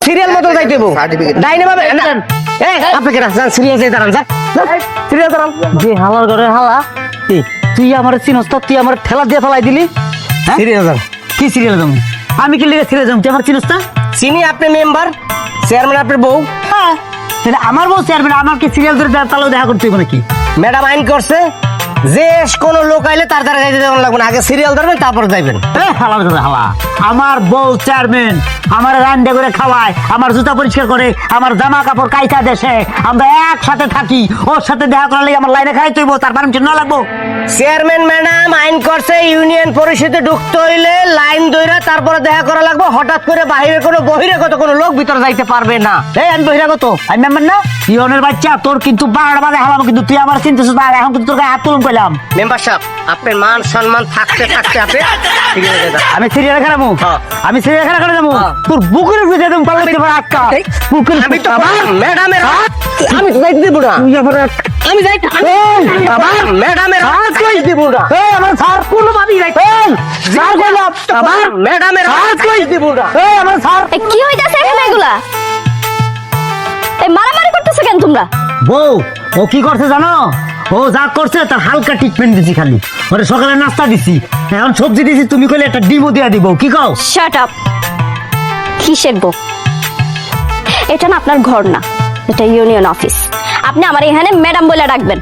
Serial মতো যাইতে হইব ডাইনে ভাবে আপনি কেন সিরিয়াল যাই দাঁড়ান সিরিয়াল দাঁড়ান যে হালার ঘরে হালা তুই আমার চিনস তো তুই আমার ঠেলা দিয়ে ফেলাই দিলি সিরিয়াল দাঁড়ান কি সিরিয়াল যাবো আমি কি লিখে সিরিয়াল যাবো তুই আমার চিনস না চিনি আপনি মেম্বার চেয়ারম্যান আপনার বউ তাহলে আমার বউ চেয়ারম্যান আমার কি সিরিয়াল ধরে তাহলে দেখা করতে হবে নাকি ম্যাডাম আইন করছে যে কোনো লোক আইলে তার দ্বারা যাইতে দেওয়া লাগবে না আগে সিরিয়াল ধরবেন তারপর যাইবেন হালার ঘরে হালা আমার বউ চেয়ারম্যান আমার রান্না করে খাওয়ায় আমার জুতা পরিষ্কার করে আমার জামা কাপড় কাইটা দেশে আমরা একসাথে থাকি ওর সাথে দেখা করার লাগে আমার লাইনে খাই তুইব তার পারমিশন না লাগবো চেয়ারম্যান ম্যাডাম আইন করছে ইউনিয়ন পরিষদে ঢুকতে হইলে লাইন দইরা তারপরে দেখা করা লাগবে হঠাৎ করে বাইরে কোনো বহিরাগত কোনো লোক ভিতরে যাইতে পারবে না এই আমি বহিরাগত আমি মেম্বার না ইউনের বাচ্চা তোর কিন্তু 12টা বাজে হালাম কিন্তু তুই আমার চিনতেছিস না এখন কিন্তু তোর গায়ে হাত তুলুম কইলাম মেম্বার সাহেব আপনার মান সম্মান থাকতে থাকতে আপনি ঠিক আছে দাদা আমি সিরিয়াল খেলামু আমি সিরিয়াল খেলা করে যাবো তোর বুকের উপরে যেতাম পাল্লাতে পারে আটকা বুকের আমি তো ম্যাডামের আমি তো যাইতে দেব না তুই আমার আমি যাই বাবা ম্যাডামের হাত কই দিব না এই আমার স্যার কোন ভাবি রাখ এই স্যার কইলাম বাবা ম্যাডামের হাত কই দিব না এই আমার স্যার কি হইতাছে এখানে এগুলা এই মারামারি করতেছ কেন তোমরা বউ ও কি করছে জানো ও যা করছে তার হালকা ট্রিটমেন্ট দিছি খালি ওরে সকালে নাস্তা দিছি এখন সবজি দিছি তুমি কইলে একটা ডিমও দিয়া দিব কি কও শাট আপ কিসের বউ এটা না আপনার ঘর না এটা ইউনিয়ন অফিস আপনি আমার এখানে ম্যাডাম বলে ডাকবেন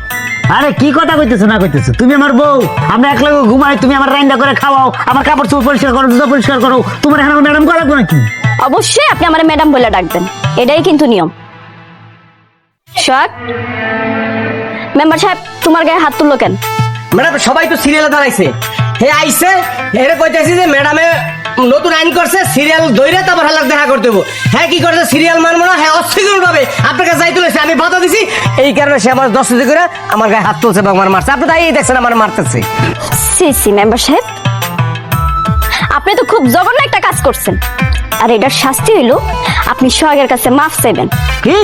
আরে কি কথা কইতেছো না কইতেছো তুমি আমার বউ আমরা একলাগে ঘুমাই তুমি আমার রান্না করে খাওয়াও আমার কাপড় চোপড় পরিষ্কার করো জুতা পরিষ্কার করো তোমার এখানে ম্যাডাম করা লাগবে নাকি অবশ্যই আপনি আমার ম্যাডাম বলে ডাকবেন এটাই কিন্তু নিয়ম শট মেম্বার সাহেব তোমার গায়ে হাত তুললো কেন ম্যাডাম সবাই তো সিরিয়ালে দাঁড়াইছে হে আইছে এরে কইতাছি যে ম্যাডামে নতুন আইন করছে সিরিয়াল দইরা তারপর হালাক দেখা করতে হবে হ্যাঁ কি করছে সিরিয়াল মানবো না হ্যাঁ অস্থির ভাবে আপনার কাছে যাইতে হয়েছে আমি বাধা দিছি এই কারণে সে আমার 10 করে আমার গায়ে হাত তুলছে এবং আমার মারছে আপনি তাই দেখছেন আমার মারতেছে সি সি মেম্বার সাহেব আপনি তো খুব জঘন্য একটা কাজ করছেন আর এটার শাস্তি হইলো আপনি সোহাগের কাছে মাফ চাইবেন কি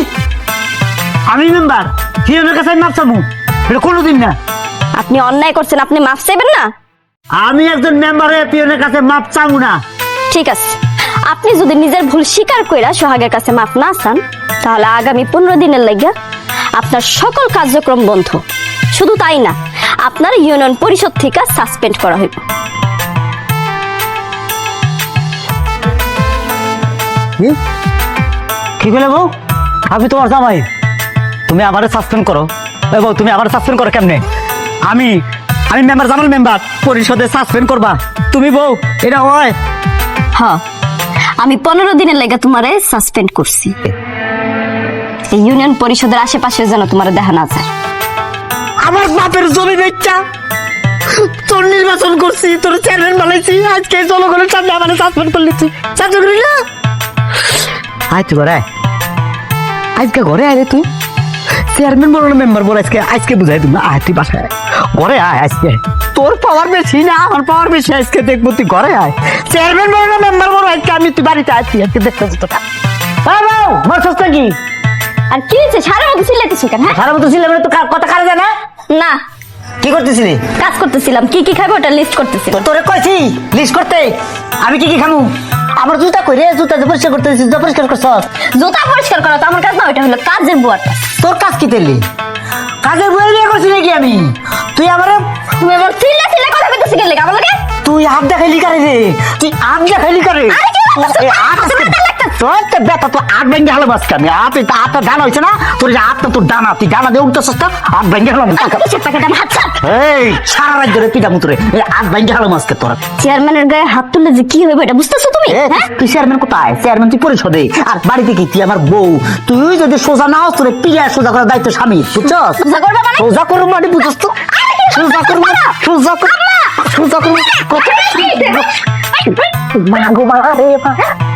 আমি মেম্বার কি ওর কাছে মাপ চাবো এটা কোনোদিন না আপনি অন্যায় করছেন আপনি মাফ চাইবেন না আমি একজন মেম্বার হয়ে পিয়নের কাছে মাপ চাবো না ঠিক আছে আপনি যদি নিজের ভুল স্বীকার কইরা সোহাগের কাছে মাফ না চান তাহলে আগামী 15 দিনের লাগিয়া আপনার সকল কার্যক্রম বন্ধ শুধু তাই না আপনার ইউনিয়ন পরিষদ থেকে সাসপেন্ড করা হইব কি বলে বউ আমি তোমার জামাই তুমি আমারে সাসপেন্ড করো এ বউ তুমি আমারে সাসপেন্ড করো কেমনে আমি আমি মেম্বার জামাল মেম্বার পরিষদে সাসপেন্ড করবা তুমি বউ এটা হয় হ্যাঁ আমি 15 দিনের লাগা তোমারে সাসপেন্ড করছি এই ইউনিয়ন পরিষদের আশেপাশে যেন তোমারে দেখা না যায় আমার বাপের জমি বেচা তোর নির্বাচন করছি তোর চেয়ারম্যান বানাইছি আজকে জনগণের সামনে আমারে সাসপেন্ড করলি তুই চাকরি করি না আয় তুই ঘরে আজকে ঘরে আয় রে তুই চেয়ারম্যান বলো না মেম্বার বলো আজকে আজকে বুঝাই তুমি আয় তুই বাসায় ঘরে আয় আজকে তোর পাওয়ার বেশি না আমার পাওয়ার বেশি আজকে দেখবো তুই ঘরে আয় চেয়ারম্যান বলো না মেম্বার বলো আজকে আমি তুই বাড়িতে আছি আজকে দেখতে তোটা মাসটা কি আর কি হয়েছে সারা মতো চিল্লাইতেছো কেন হ্যাঁ সারা মতো ছিল তো কথা কারে জানা না কি করতেছিলি কাজ করতেছিলাম কি কি খাবো ওটা লিস্ট করতেছিলাম তোরে কইছি লিস্ট করতে আমি কি কি খামু আমার জুতা কই রে জুতা যে পরিষ্কার করতেছিস জুতা পরিষ্কার করছস জুতা পরিষ্কার করা তো আমার কাজ না ওটা হলো কাজের বুয়াটা তোর কাজ কি তেলি কাজের বই নিয়ে করছিস নাকি আমি তুই আমারে তুমি এবার চিল্লা চিল্লা কথা কইতেছিস কেন লাগা আমাকে তুই হাত দেখাইলি কারে রে তুই হাত দেখাইলি কারে আরে কি লাগতাছে? এই হাত আজকে তোর তো বেটা তো হাত ভেঙে হলো মাঝখানে আমি হাত এটা হাতটা ডানা হইছে না তোর যে হাতটা তোর ডানা তুই ডানা দিয়ে উঠতেছস না হাত ভেঙে হলো কিসের টাকাটা হাত ছাড় এই সারা রাত ধরে পিটা মুতরে এই হাত ভেঙে হলো মাঝকে তোর চেয়ারম্যানের গায়ে হাত তুললে যে কি হবে এটা বুঝতেছো তুমি এ, হ্যাঁ তুই চেয়ারম্যান কোথায় চেয়ারম্যান তুই পরিষদে আর বাড়িতে কি তুই আমার বউ তুই যদি সোজা না হস তোর পিয়া সোজা করার দায়িত্ব স্বামী বুঝছস সোজা করবে মানে? সোজা করবো মানে বুঝছস তো সোজা করবো সোজা করবো সোজা করবো মাগো মা রে মা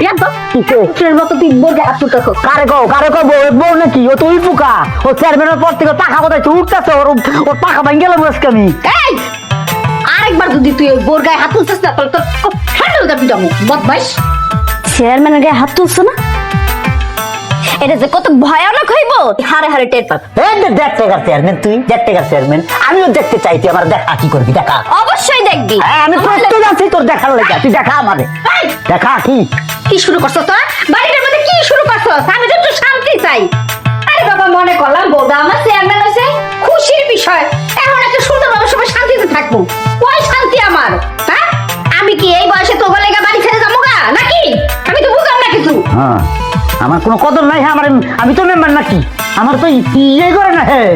একদম কিসের মতো তুই বলকে হাত তুলতেছ কারে কো বউ নাকি ও তুই পোকা ও চেয়ারম্যানের পর থেকে টাকা কোথায় উঠতেছে ওর টাকা ভাঙ গেলাম আজকে আমি এই আরেকবার যদি তুই ওই বোর গায়ে হাত তুলছিস না তাহলে তোর হ্যান্ডেল দাবি দামু বদমাইশ চেয়ারম্যানের গায়ে হাত তুলছ না এটা যে কত ভয়ানক হইব হারে হারে টের পাবে দেখতে গেছে চেয়ারম্যান তুই দেখতে গেছে চেয়ারম্যান আমিও দেখতে চাই তুই আমার দেখা কি করবি দেখা অবশ্যই দেখবি হ্যাঁ আমি প্রস্তুত আছি তোর দেখার লেগে তুই দেখা আমারে এই, দেখা কি কি শুরু করছ তোর বাড়িটার মধ্যে কি শুরু করছস, আমি তো একটু শান্তি চাই। আরে বাবা, মনে করলাম বউটা আমার চেয়ারম্যান হয়েছে, খুশির বিষয়। এখন একটা সুন্দরভাবে সবাই শান্তিতে থাকবো। কই শান্তি আমার? হ্যাঁ, আমি কি এই বয়সে তোর লেগা বাড়ি ছেড়ে যাবো গা নাকি? আমি তো বুঝলাম না কিছু। হ্যাঁ, আমার কোনো কদর নাই। হ্যাঁ, আমি তো মেম্বার নাকি? আমার তো ইয়ে করে না। হ্যাঁ,